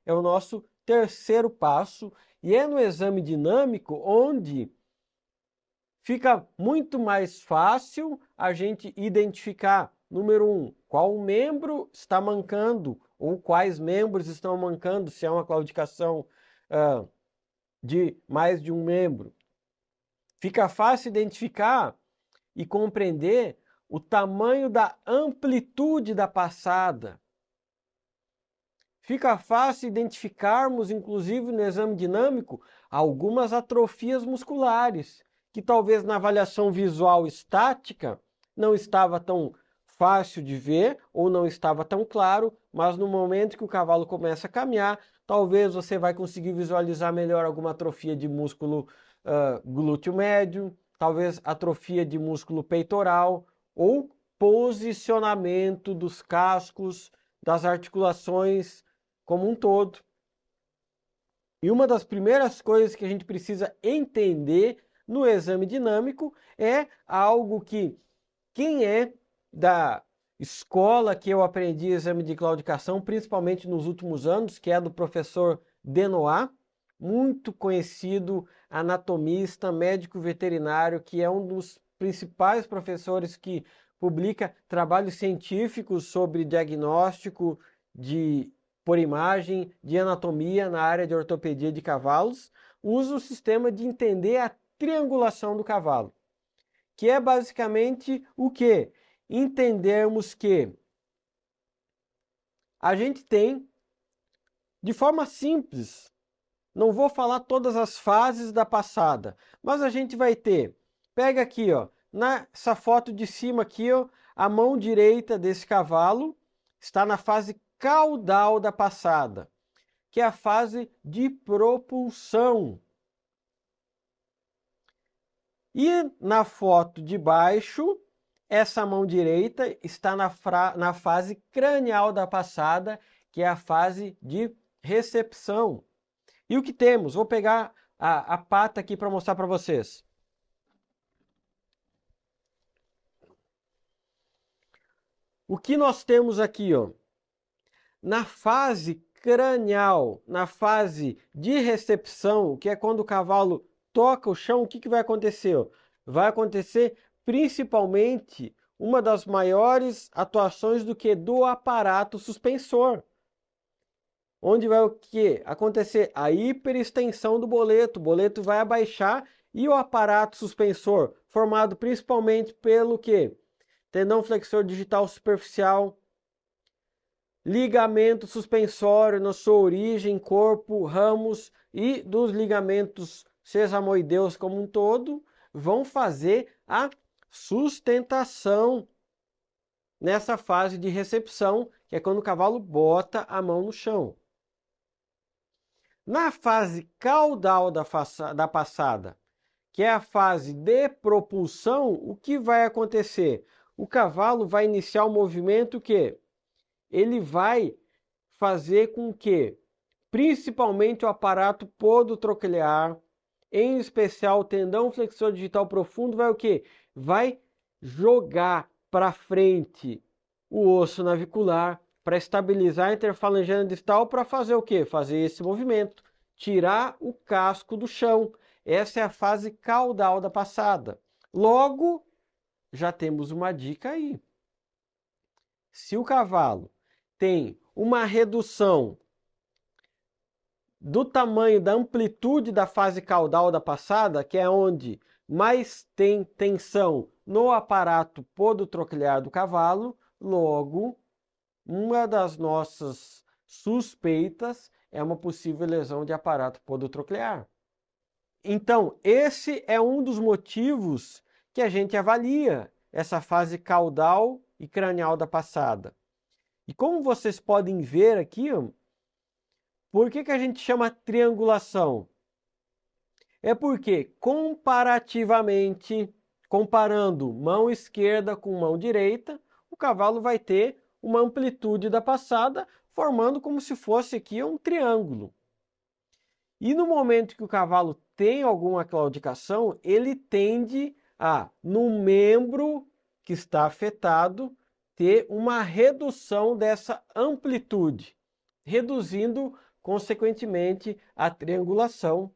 é o nosso terceiro passo, e é no exame dinâmico onde fica muito mais fácil a gente identificar, número um, qual membro está mancando, ou quais membros estão mancando, se é uma claudicação de mais de um membro. Fica fácil identificar e compreender o tamanho da amplitude da passada. Fica fácil identificarmos, inclusive no exame dinâmico, algumas atrofias musculares, que talvez na avaliação visual estática não estava tão fácil de ver ou não estava tão claro, mas no momento que o cavalo começa a caminhar, talvez você vai conseguir visualizar melhor alguma atrofia de músculo glúteo médio, talvez atrofia de músculo peitoral ou posicionamento dos cascos, das articulações como um todo. E uma das primeiras coisas que a gente precisa entender no exame dinâmico é algo que quem é da escola que eu aprendi exame de claudicação, principalmente nos últimos anos, que é do professor Denois, muito conhecido anatomista, médico veterinário, que é um dos principais professores que publica trabalhos científicos sobre diagnóstico por imagem de anatomia na área de ortopedia de cavalos, usa o sistema de entender a triangulação do cavalo, que é basicamente o quê? Entendermos que a gente tem, de forma simples, não vou falar todas as fases da passada, mas a gente vai ter, pega aqui, ó, nessa foto de cima aqui, ó, a mão direita desse cavalo está na fase caudal da passada, que é a fase de propulsão. E na foto de baixo, essa mão direita está na fase cranial da passada, que é a fase de recepção. E o que temos? Vou pegar a pata aqui para mostrar para vocês. O que nós temos aqui, ó? Na fase cranial, na fase de recepção, que é quando o cavalo toca o chão, o que vai acontecer? Vai acontecer principalmente uma das maiores atuações do aparato suspensor. Onde vai o que acontecer? A hiperextensão do boleto. O boleto vai abaixar e o aparato suspensor, formado principalmente pelo que? Tendão flexor digital superficial, ligamento suspensório na sua origem, corpo, ramos e dos ligamentos sesamoideus como um todo, vão fazer a sustentação nessa fase de recepção, que é quando o cavalo bota a mão no chão. Na fase caudal da passada, que é a fase de propulsão, o que vai acontecer? O cavalo vai iniciar o movimento que ele vai fazer com que, principalmente o aparato podotroclear, em especial o tendão flexor digital profundo, vai o quê? Vai jogar para frente o osso navicular para estabilizar a interfalangeana distal para fazer o quê? Fazer esse movimento, tirar o casco do chão. Essa é a fase caudal da passada. Logo, já temos uma dica aí. Se o cavalo tem uma redução do tamanho da amplitude da fase caudal da passada, que é onde mais tem tensão no aparato podotroclear do cavalo, logo, uma das nossas suspeitas é uma possível lesão de aparato podotroclear. Então, esse é um dos motivos que a gente avalia essa fase caudal e cranial da passada. E como vocês podem ver aqui, por que a gente chama triangulação? É porque, comparativamente, comparando mão esquerda com mão direita, o cavalo vai ter uma amplitude da passada, formando como se fosse aqui um triângulo. E no momento que o cavalo tem alguma claudicação, ele tende a, no membro que está afetado, ter uma redução dessa amplitude, reduzindo consequentemente, a triangulação,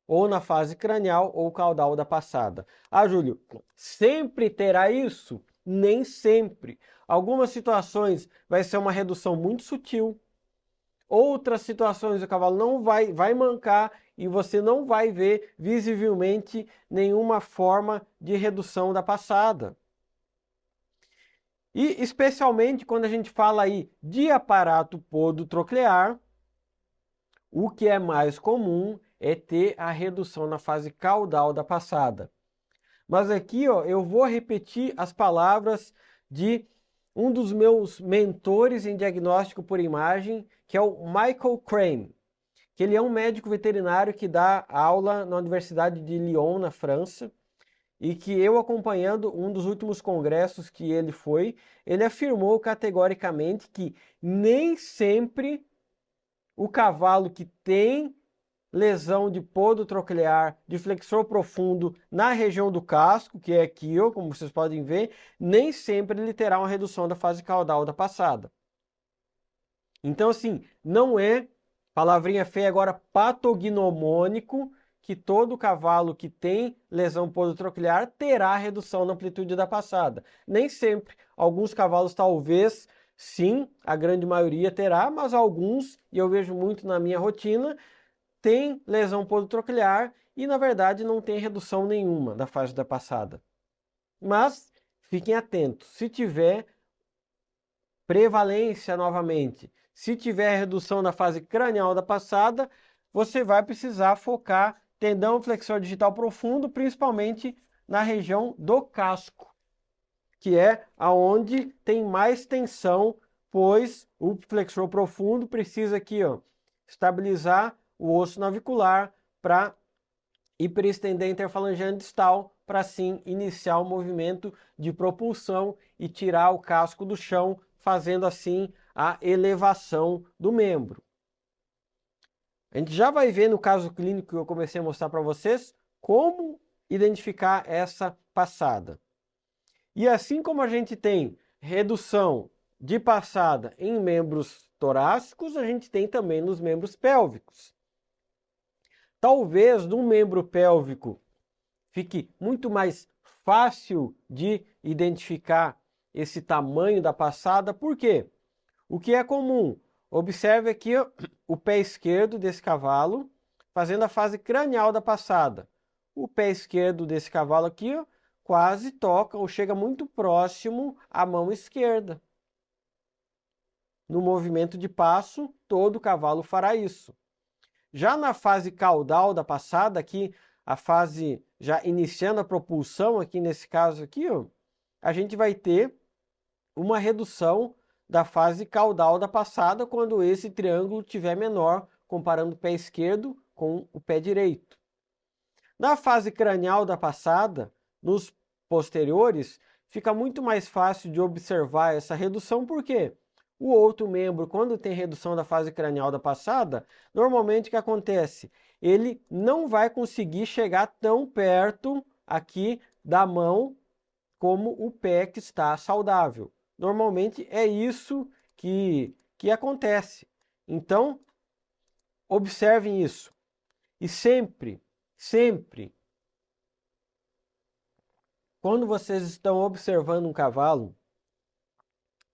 ou na fase cranial ou caudal da passada. Ah, Júlio, sempre terá isso? Nem sempre. Algumas situações vai ser uma redução muito sutil. Outras situações o cavalo não vai mancar e você não vai ver visivelmente nenhuma forma de redução da passada. E especialmente quando a gente fala aí de aparato podotroclear, o que é mais comum é ter a redução na fase caudal da passada. Mas aqui, ó, eu vou repetir as palavras de um dos meus mentores em diagnóstico por imagem, que é o Michael Crane, que ele é um médico veterinário que dá aula na Universidade de Lyon, na França, e que eu acompanhando um dos últimos congressos que ele foi, ele afirmou categoricamente que nem sempre o cavalo que tem lesão de podotroclear, de flexor profundo na região do casco, que é aqui, ó, como vocês podem ver, nem sempre ele terá uma redução da fase caudal da passada. Então, assim, não é, palavrinha feia agora, patognomônico, que todo cavalo que tem lesão podotroclear terá redução na amplitude da passada. Nem sempre. Alguns cavalos talvez sim, a grande maioria terá, mas alguns, e eu vejo muito na minha rotina, tem lesão podotroclear e na verdade não tem redução nenhuma da fase da passada. Mas fiquem atentos, se tiver prevalência novamente, se tiver redução na fase cranial da passada, você vai precisar focar tendão flexor digital profundo, principalmente na região do casco, que é aonde tem mais tensão, pois o flexor profundo precisa aqui, ó, estabilizar o osso navicular para hiperestender a interfalangeana distal, para assim iniciar o movimento de propulsão e tirar o casco do chão, fazendo assim a elevação do membro. A gente já vai ver no caso clínico que eu comecei a mostrar para vocês como identificar essa passada. E assim como a gente tem redução de passada em membros torácicos, a gente tem também nos membros pélvicos. Talvez no membro pélvico fique muito mais fácil de identificar esse tamanho da passada. Por quê? O que é comum? Observe aqui ó, o pé esquerdo desse cavalo fazendo a fase cranial da passada. O pé esquerdo desse cavalo aqui ó, quase toca ou chega muito próximo à mão esquerda. No movimento de passo, todo cavalo fará isso. Já na fase caudal da passada, aqui a fase já iniciando a propulsão, aqui nesse caso aqui, ó, a gente vai ter uma redução da fase caudal da passada quando esse triângulo tiver menor, comparando o pé esquerdo com o pé direito. Na fase cranial da passada, nos posteriores, fica muito mais fácil de observar essa redução, por quê? O outro membro, quando tem redução da fase cranial da passada, normalmente o que acontece? Ele não vai conseguir chegar tão perto aqui da mão como o pé que está saudável. Normalmente é isso que acontece. Então, observem isso. E sempre, quando vocês estão observando um cavalo,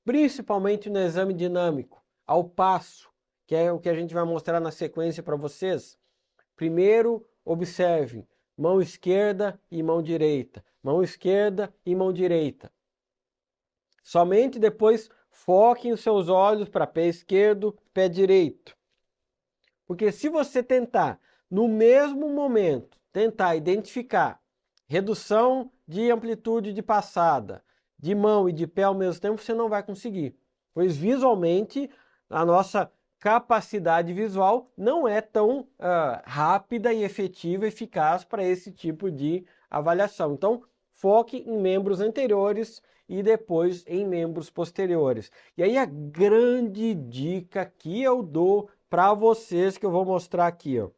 principalmente no exame dinâmico, ao passo, que é o que a gente vai mostrar na sequência para vocês, primeiro observe mão esquerda e mão direita, mão esquerda e mão direita. Somente depois foquem os seus olhos para pé esquerdo, pé direito. Porque se você tentar, no mesmo momento, tentar identificar redução de amplitude de passada, de mão e de pé ao mesmo tempo, você não vai conseguir. Pois visualmente, a nossa capacidade visual não é tão rápida e efetiva, eficaz para esse tipo de avaliação. Então, foque em membros anteriores e depois em membros posteriores. E aí a grande dica que eu dou para vocês, que eu vou mostrar aqui, ó.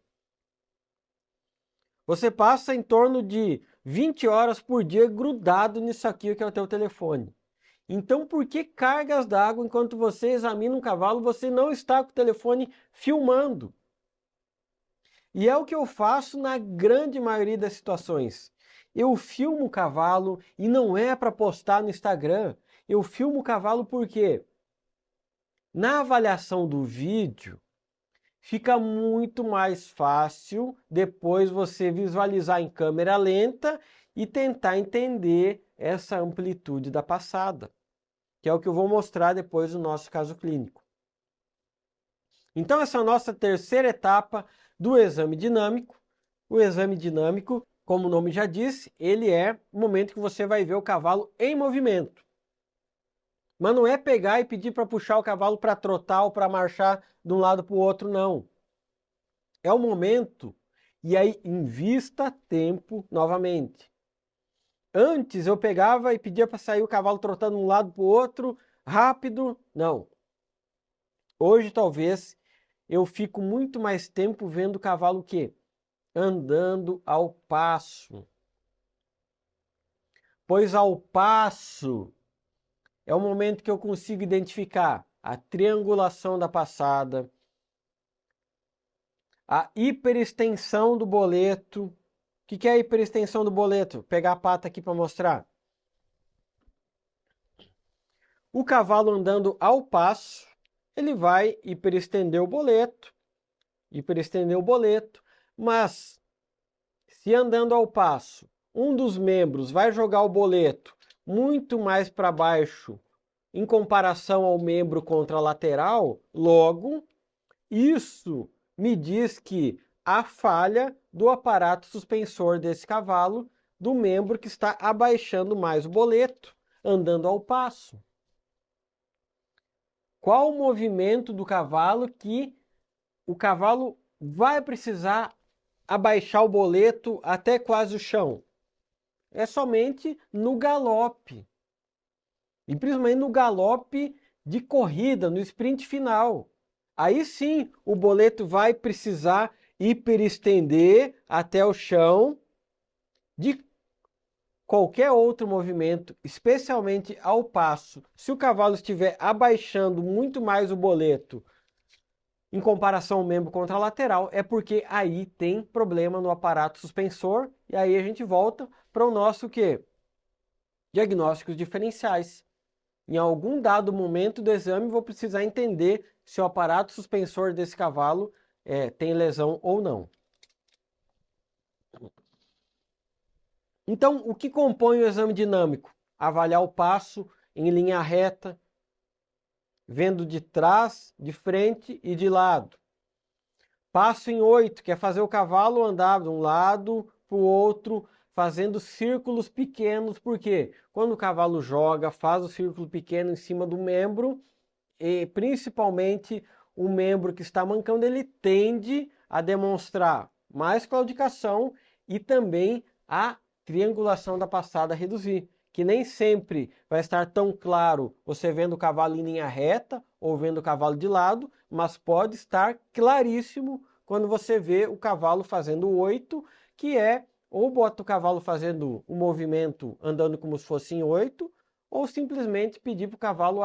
Você passa em torno de 20 horas por dia grudado nisso aqui que é o teu telefone. Então, por que cargas d'água enquanto você examina um cavalo, você não está com o telefone filmando? E é o que eu faço na grande maioria das situações. Eu filmo o cavalo e não é para postar no Instagram. Eu filmo o cavalo porque na avaliação do vídeo fica muito mais fácil depois você visualizar em câmera lenta e tentar entender essa amplitude da passada, que é o que eu vou mostrar depois no nosso caso clínico. Então, essa é a nossa terceira etapa do exame dinâmico. O exame dinâmico, como o nome já disse, ele é o momento que você vai ver o cavalo em movimento. Mas não é pegar e pedir para puxar o cavalo para trotar ou para marchar de um lado para o outro, não. É o momento, e aí invista tempo novamente. Antes eu pegava e pedia para sair o cavalo trotando de um lado para o outro, rápido, não. Hoje talvez eu fico muito mais tempo vendo o cavalo o quê? Andando ao passo. Pois ao passo é o momento que eu consigo identificar a triangulação da passada, a hiperextensão do boleto. O que é a hiperextensão do boleto? Vou pegar a pata aqui para mostrar. O cavalo andando ao passo, ele vai hiperestender o boleto, mas se andando ao passo, um dos membros vai jogar o boleto muito mais para baixo em comparação ao membro contralateral, logo, isso me diz que há falha do aparato suspensor desse cavalo, do membro que está abaixando mais o boleto, andando ao passo. Qual o movimento do cavalo que o cavalo vai precisar abaixar o boleto até quase o chão? É somente no galope. E principalmente no galope de corrida, no sprint final. Aí sim o boleto vai precisar hiperestender até o chão. De qualquer outro movimento, especialmente ao passo, se o cavalo estiver abaixando muito mais o boleto em comparação ao membro contralateral, é porque aí tem problema no aparato suspensor, e aí a gente volta para o nosso quê? Diagnósticos diferenciais. Em algum dado momento do exame, vou precisar entender se o aparato suspensor desse cavalo tem lesão ou não. Então, o que compõe o exame dinâmico? Avaliar o passo em linha reta, vendo de trás, de frente e de lado. Passo em 8, que é fazer o cavalo andar de um lado para o outro, fazendo círculos pequenos, porque quando o cavalo joga, faz o círculo pequeno em cima do membro, e principalmente o membro que está mancando, ele tende a demonstrar mais claudicação e também a triangulação da passada reduzir, que nem sempre vai estar tão claro você vendo o cavalo em linha reta ou vendo o cavalo de lado, mas pode estar claríssimo quando você vê o cavalo fazendo 8, que é ou bota o cavalo fazendo o movimento andando como se fosse em 8, ou simplesmente pedir para o cavalo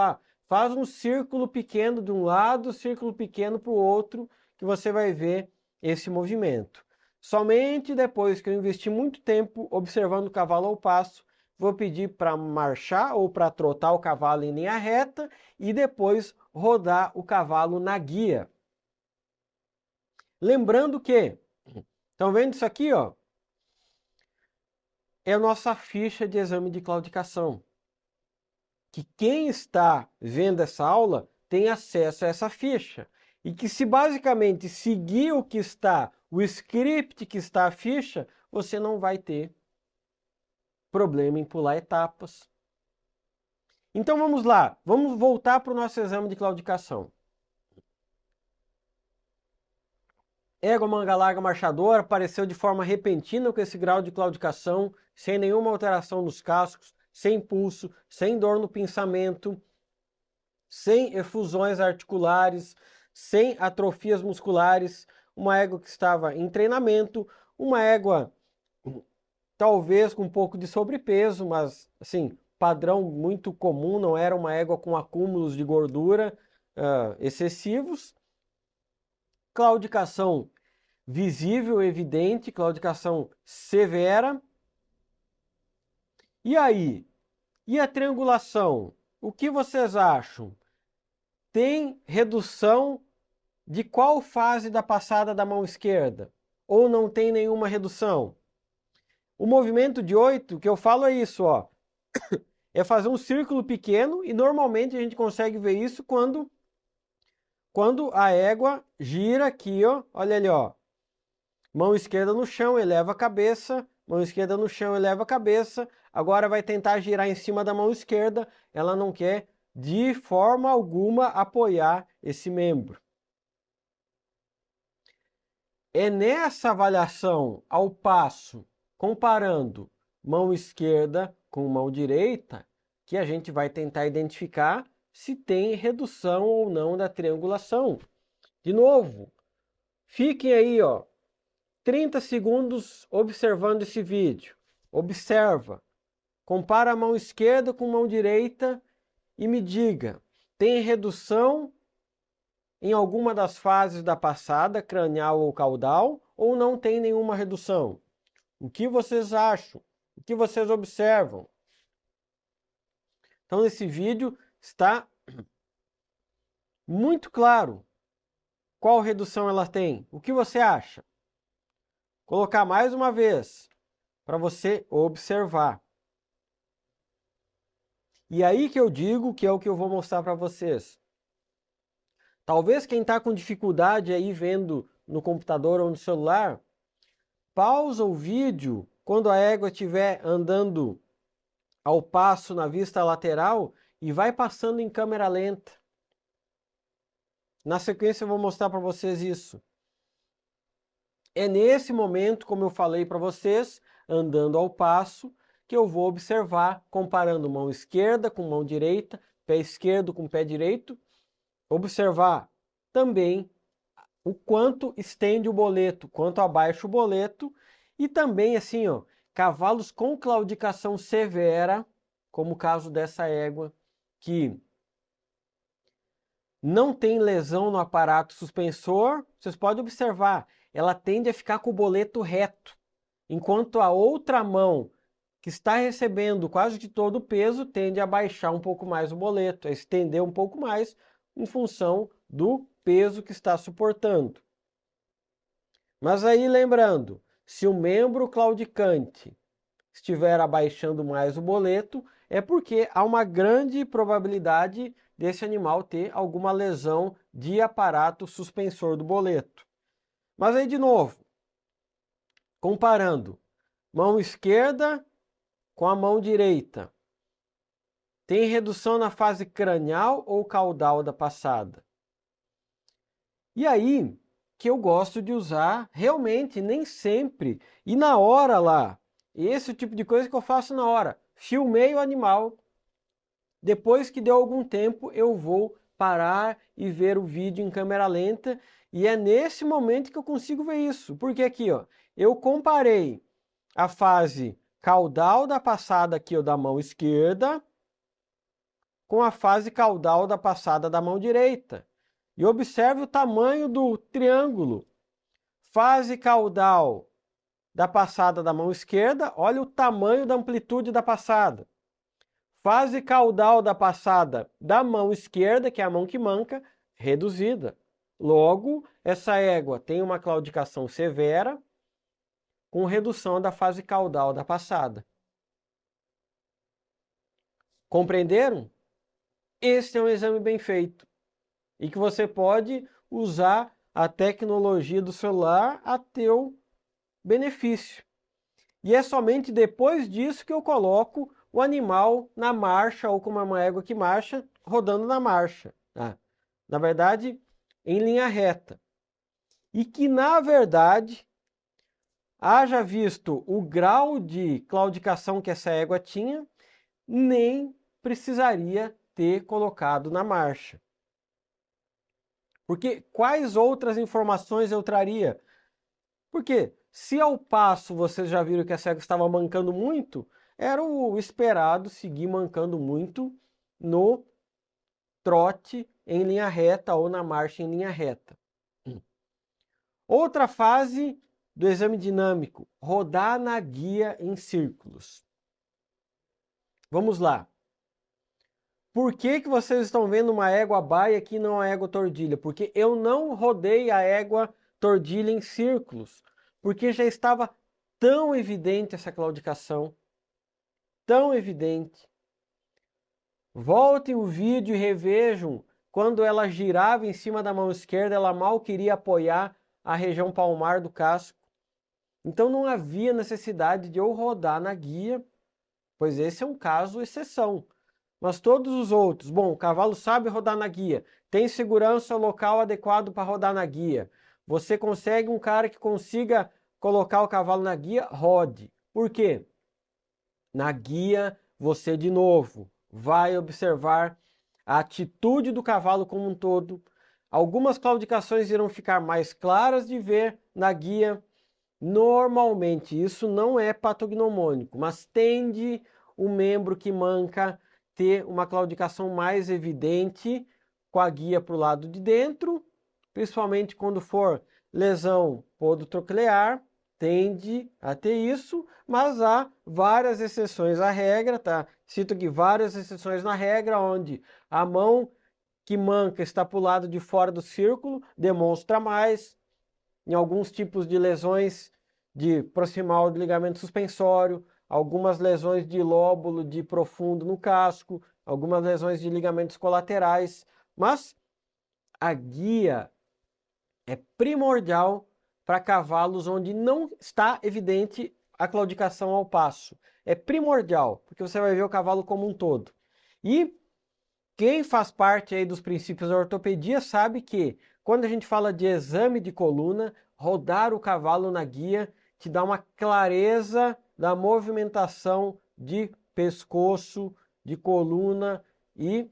faz um círculo pequeno de um lado, círculo pequeno para o outro, que você vai ver esse movimento. Somente depois que eu investi muito tempo observando o cavalo ao passo, vou pedir para marchar ou para trotar o cavalo em linha reta e depois rodar o cavalo na guia. Lembrando que, estão vendo isso aqui, ó? É a nossa ficha de exame de claudicação. Que quem está vendo essa aula tem acesso a essa ficha. E que se basicamente seguir o que está, o script que está a ficha, você não vai ter problema em pular etapas. Então vamos lá, vamos voltar para o nosso exame de claudicação. Égua manga larga marchadora apareceu de forma repentina com esse grau de claudicação, sem nenhuma alteração nos cascos, sem pulso, sem dor no pinçamento, sem efusões articulares, sem atrofias musculares, uma égua que estava em treinamento, uma égua talvez com um pouco de sobrepeso, mas assim, padrão muito comum, não era uma égua com acúmulos de gordura excessivos. Claudicação visível, evidente, claudicação severa. E aí? E a triangulação? O que vocês acham? Tem redução de qual fase da passada da mão esquerda? Ou não tem nenhuma redução? O movimento de 8, que eu falo é isso, ó. É fazer um círculo pequeno e normalmente a gente consegue ver isso quando a égua gira aqui, ó. Olha ali, ó. Mão esquerda no chão, eleva a cabeça. Mão esquerda no chão, eleva a cabeça. Agora vai tentar girar em cima da mão esquerda. Ela não quer de forma alguma apoiar esse membro. É nessa avaliação ao passo, comparando mão esquerda com mão direita, que a gente vai tentar identificar se tem redução ou não da triangulação. De novo, fiquem aí, ó, 30 segundos observando esse vídeo. Observa, compara a mão esquerda com mão direita e me diga, tem redução em alguma das fases da passada, cranial ou caudal, ou não tem nenhuma redução? O que vocês acham? O que vocês observam? Então, nesse vídeo está muito claro qual redução ela tem. O que você acha? Colocar mais uma vez para você observar. E aí que eu digo que é o que eu vou mostrar para vocês. Talvez quem está com dificuldade aí vendo no computador ou no celular, pausa o vídeo quando a égua estiver andando ao passo na vista lateral e vai passando em câmera lenta. Na sequência eu vou mostrar para vocês isso. É nesse momento, como eu falei para vocês, andando ao passo, que eu vou observar, comparando mão esquerda com mão direita, pé esquerdo com pé direito, observar também o quanto estende o boleto, quanto abaixa o boleto, e também assim, ó, cavalos com claudicação severa, como o caso dessa égua, que não tem lesão no aparato suspensor, vocês podem observar, ela tende a ficar com o boleto reto, enquanto a outra mão, que está recebendo quase que todo o peso, tende a baixar um pouco mais o boleto, a estender um pouco mais, em função do peso que está suportando. Mas aí lembrando, se o membro claudicante estiver abaixando mais o boleto, é porque há uma grande probabilidade desse animal ter alguma lesão de aparato suspensor do boleto. Mas aí de novo, comparando mão esquerda com a mão direita, tem redução na fase cranial ou caudal da passada? E aí que eu gosto de usar, realmente, nem sempre, e na hora lá, esse é o tipo de coisa que eu faço na hora. Filmei o animal, depois que deu algum tempo eu vou parar e ver o vídeo em câmera lenta, e é nesse momento que eu consigo ver isso. Porque aqui, ó, eu comparei a fase caudal da passada aqui, ó, da mão esquerda com a fase caudal da passada da mão direita. E observe o tamanho do triângulo. Fase caudal da passada da mão esquerda, olha o tamanho da amplitude da passada. Fase caudal da passada da mão esquerda, que é a mão que manca, reduzida. Logo, essa égua tem uma claudicação severa, com redução da fase caudal da passada. Compreenderam? Esse é um exame bem feito e que você pode usar a tecnologia do celular a teu benefício. E é somente depois disso que eu coloco o animal na marcha, ou como é uma égua que marcha, rodando na marcha. Tá? Na verdade, em linha reta. E que, na verdade, haja visto o grau de claudicação que essa égua tinha, nem precisaria ter colocado na marcha. Porque quais outras informações eu traria? Porque se ao passo vocês já viram que a égua estava mancando muito, era o esperado seguir mancando muito no trote em linha reta ou na marcha em linha reta. Outra fase do exame dinâmico, rodar na guia em círculos. Vamos lá. Por que vocês estão vendo uma égua baia aqui e não a égua tordilha? Porque eu não rodei a égua tordilha em círculos, porque já estava tão evidente essa claudicação, tão evidente. Voltem o vídeo e revejam quando ela girava em cima da mão esquerda, ela mal queria apoiar a região palmar do casco. Então não havia necessidade de eu rodar na guia, pois esse é um caso exceção. Mas todos os outros, bom, o cavalo sabe rodar na guia, tem segurança local adequado para rodar na guia. Você consegue um cara que consiga colocar o cavalo na guia, rode. Por quê? Na guia, você de novo vai observar a atitude do cavalo como um todo. Algumas claudicações irão ficar mais claras de ver na guia. Normalmente, isso não é patognomônico, mas tende o membro que manca ter uma claudicação mais evidente com a guia para o lado de dentro, principalmente quando for lesão podotroclear, tende a ter isso, mas há várias exceções à regra, tá? Cito aqui várias exceções na regra, onde a mão que manca está para o lado de fora do círculo, demonstra mais. Em alguns tipos de lesões de proximal do ligamento suspensório, algumas lesões de lóbulo de profundo no casco, algumas lesões de ligamentos colaterais, mas a guia é primordial para cavalos onde não está evidente a claudicação ao passo. É primordial, porque você vai ver o cavalo como um todo. E quem faz parte aí dos princípios da ortopedia sabe que quando a gente fala de exame de coluna, rodar o cavalo na guia te dá uma clareza da movimentação de pescoço, de coluna e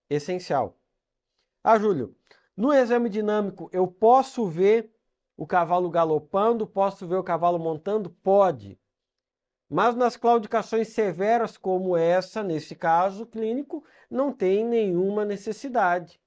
essencial. Ah, Júlio, no exame dinâmico eu posso ver o cavalo galopando, posso ver o cavalo montando? Pode. Mas nas claudicações severas como essa, nesse caso clínico, não tem nenhuma necessidade.